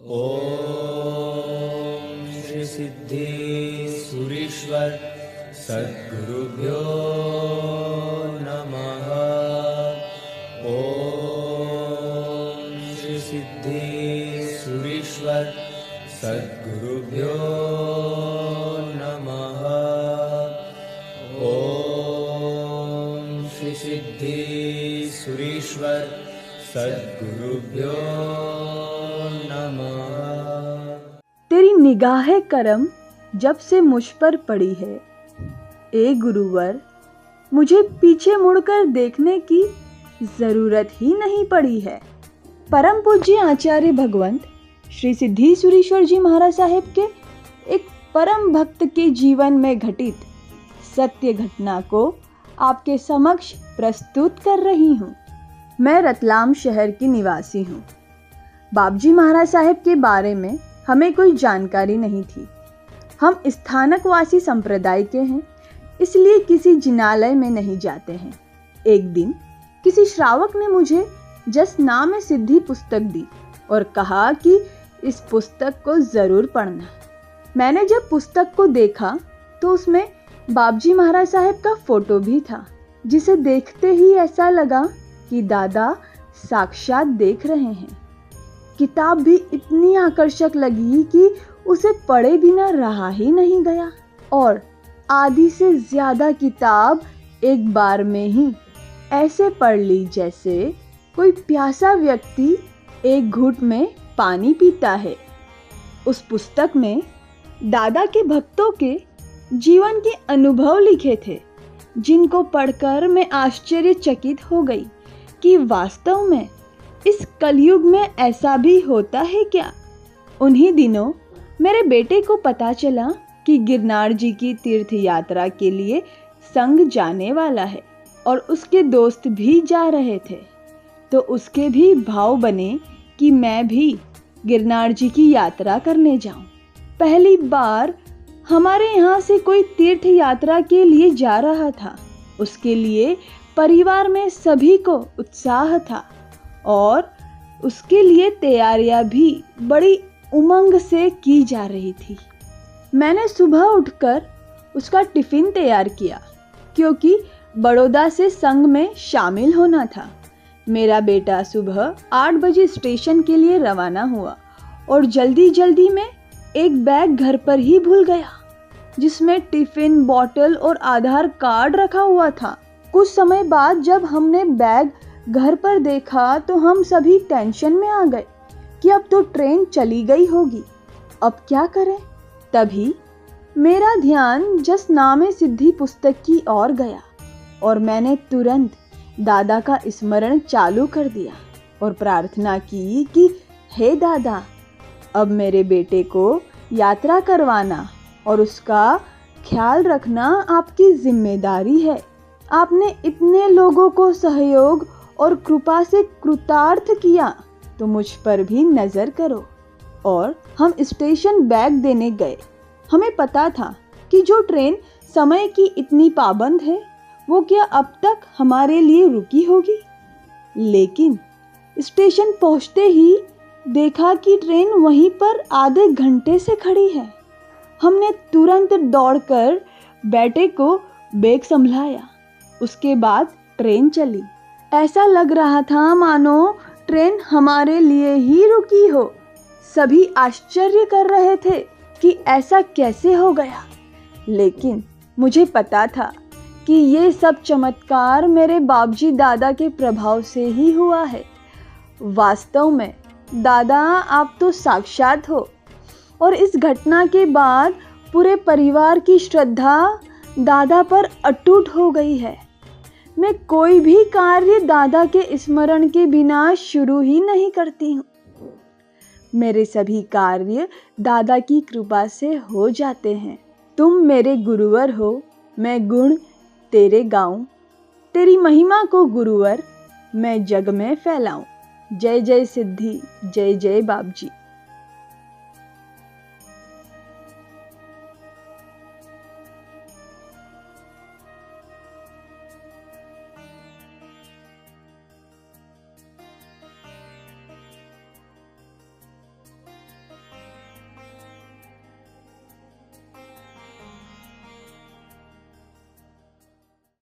ओम श्री सिद्धि सुरीश्वर सद्गुरुभ्यो नमः। ओम श्री सिद्धि सुरीश्वर सद्गुरुभ्यो नमः। ओम श्री सिद्धि सुरीश्वर सद्गुरुभ्यो नमः। तेरी निगाहे करम जब से मुझ पर पड़ी है, ए गुरुवर, मुझे पीछे मुड़कर देखने की जरूरत ही नहीं पड़ी है। परम पूज्य आचार्य भगवंत श्री सिद्धि सुरीश्वर जी महाराज साहेब के एक परम भक्त के जीवन में घटित सत्य घटना को आपके समक्ष प्रस्तुत कर रही हूँ। मैं रतलाम शहर की निवासी हूँ। बाबजी महाराज साहेब के बारे में हमें कोई जानकारी नहीं थी। हम स्थानकवासी संप्रदाय के हैं, इसलिए किसी जिनालय में नहीं जाते हैं। एक दिन किसी श्रावक ने मुझे जसनामे सिद्धि पुस्तक दी और कहा कि इस पुस्तक को जरूर पढ़ना। मैंने जब पुस्तक को देखा तो उसमें बाबजी महाराज साहेब का फोटो भी था, जिसे देखते ही ऐसा लगा कि दादा साक्षात देख रहे हैं। किताब भी इतनी आकर्षक लगी कि उसे पढ़े बिना रहा ही नहीं गया और आधी से ज्यादा किताब एक बार में ही ऐसे पढ़ ली जैसे कोई प्यासा व्यक्ति एक घूंट में पानी पीता है। उस पुस्तक में दादा के भक्तों के जीवन के अनुभव लिखे थे, जिनको पढ़कर मैं आश्चर्यचकित हो गई कि वास्तव में इस कलयुग में ऐसा भी होता है क्या। उन्हीं दिनों मेरे बेटे को पता चला कि गिरनार जी की तीर्थ यात्रा के लिए संग जाने वाला है और उसके दोस्त भी जा रहे थे, तो उसके भी भाव बने कि मैं भी गिरनार जी की यात्रा करने जाऊं। पहली बार हमारे यहाँ से कोई तीर्थ यात्रा के लिए जा रहा था। उसके लिए परिवार में सभी को उत्साह था और उसके लिए तैयारियां भी बड़ी उमंग से की जा रही थी। मैंने सुबह उठकर उसका टिफिन तैयार किया, क्योंकि बड़ौदा से संग में शामिल होना था। मेरा बेटा सुबह 8 बजे स्टेशन के लिए रवाना हुआ और जल्दी जल्दी में एक बैग घर पर ही भूल गया, जिसमें टिफिन, बॉटल और आधार कार्ड रखा हुआ था। कुछ समय बाद जब हमने बैग घर पर देखा तो हम सभी टेंशन में आ गए कि अब तो ट्रेन चली गई होगी, अब क्या करें। तभी मेरा ध्यान जसनामे सिद्धि पुस्तक की ओर गया और मैंने तुरंत दादा का स्मरण चालू कर दिया और प्रार्थना की कि हे दादा, अब मेरे बेटे को यात्रा करवाना और उसका ख्याल रखना आपकी जिम्मेदारी है। आपने इतने लोगों को सहयोग और कृपा से कृतार्थ किया, तो मुझ पर भी नजर करो। और हम स्टेशन बैग देने गए। हमें पता था कि जो ट्रेन समय की इतनी पाबंद है, वो क्या अब तक हमारे लिए रुकी होगी। लेकिन स्टेशन पहुंचते ही देखा कि ट्रेन वहीं पर आधे घंटे से खड़ी है। हमने तुरंत दौड़कर बेटे को बैग संभलाया। उसके बाद ट्रेन चली। ऐसा लग रहा था मानो ट्रेन हमारे लिए ही रुकी हो। सभी आश्चर्य कर रहे थे कि ऐसा कैसे हो गया, लेकिन मुझे पता था कि ये सब चमत्कार मेरे बाबजी दादा के प्रभाव से ही हुआ है। वास्तव में दादा, आप तो साक्षात हो और इस घटना के बाद पूरे परिवार की श्रद्धा दादा पर अटूट हो गई है। मैं कोई भी कार्य दादा के स्मरण के बिना शुरू ही नहीं करती हूँ। मेरे सभी कार्य दादा की कृपा से हो जाते हैं। तुम मेरे गुरुवर हो, मैं गुण तेरे गाऊं, तेरी महिमा को गुरुवर मैं जग में फैलाऊं। जय जय सिद्धि, जय जय बाबजी।